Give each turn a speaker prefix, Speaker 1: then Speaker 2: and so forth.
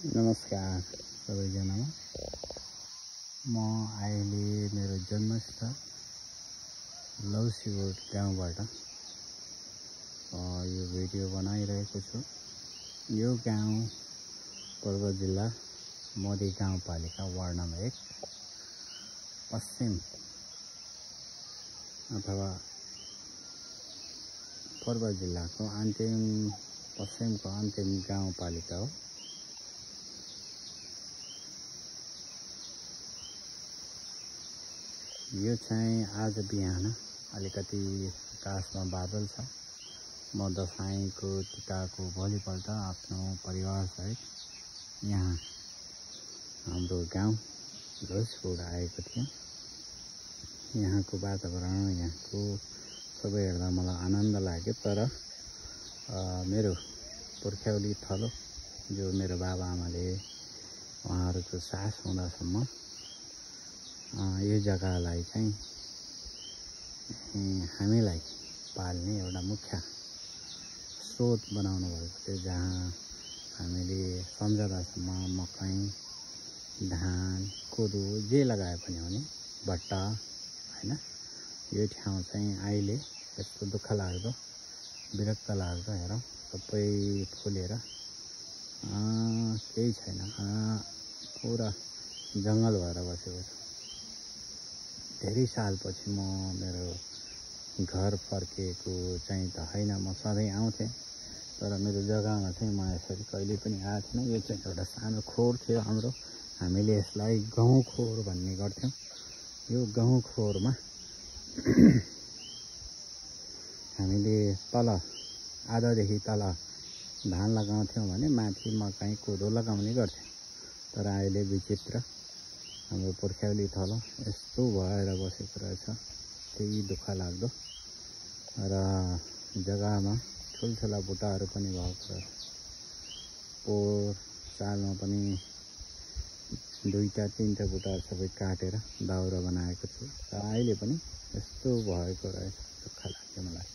Speaker 1: नमस्कार सबैजनामा। म अहिले मेरो जन्मस्थल लौसीगोठ गाउँबाट यो भिडियो बनाइरहेको छु। यो गाउँ पर्वत जिल्ला मोदी गाउँपालिका वार्ड नम्बर 1 पश्चिम अथवा पर्वत जिल्लाको पश्चिमको अन्तिम गाउँपालिका हो। यो चाहिँ आज बिहान अलिकति आकाशमा बादल छ। म दशैंको टिकाको भोलिपल्ट आफ्नो परिवारसहित यहाँ हाम्रो गाउँ लौसीगोठ आएको थिएँ। यहाँको वातावरण, यहाँको सबै हेर्दा मलाई आनन्द लाग्यो। तर मेरो पुर्ख्यौली थलो जो मेरो बाबाआमाले उहाँहरूको सास हुँदासम्म यो जग्गालाई चाहिँ हामीलाई पाल्ने एउटा मुख्य स्रोत बनाउनु भएको थियो, जहाँ हामीले सम्झदासम्म मकै, धान, कोदो जे लगाए पनि हुने, भट्टा हैन। यो ठाउँ चाहिँ अहिले यस्तो दुःख लाग्दो, विरक्त लाग्दो, हेरौँ सबै फुलेर केही छैन, पुरा जङ्गल भएर बसेको छ। धेरै सालपछि म मेरो घर फर्केको चाहिँ त होइन, म सधैँ आउँथेँ। तर मेरो जग्गामा चाहिँ म यसरी कहिले पनि आएको थिइनँ। यो चाहिँ एउटा सानो खोर थियो हाम्रो, हामीले यसलाई गहुँ खोर भन्ने गर्थ्यौँ। यो गहुँ खोरमा हामीले तल आधादेखि तल धान लगाउँथ्यौँ भने माथि मकै कोदो लगाउने गर्थ्यौँ। तर अहिले विचित्र हाम्रो पुर्ख्यौली थलो यस्तो भएर बसेको रहेछ, त्यही दुःख लाग्दो। र जग्गामा ठुल्ठुला बुट्टाहरू पनि भएको रहेछ। पोहोर सालमा पनि 2-3 बुट्टाहरू सबै काटेर दाउरा बनाएको थियो। र अहिले पनि यस्तो भएको रहेछ, दुःख लाग्यो मलाई।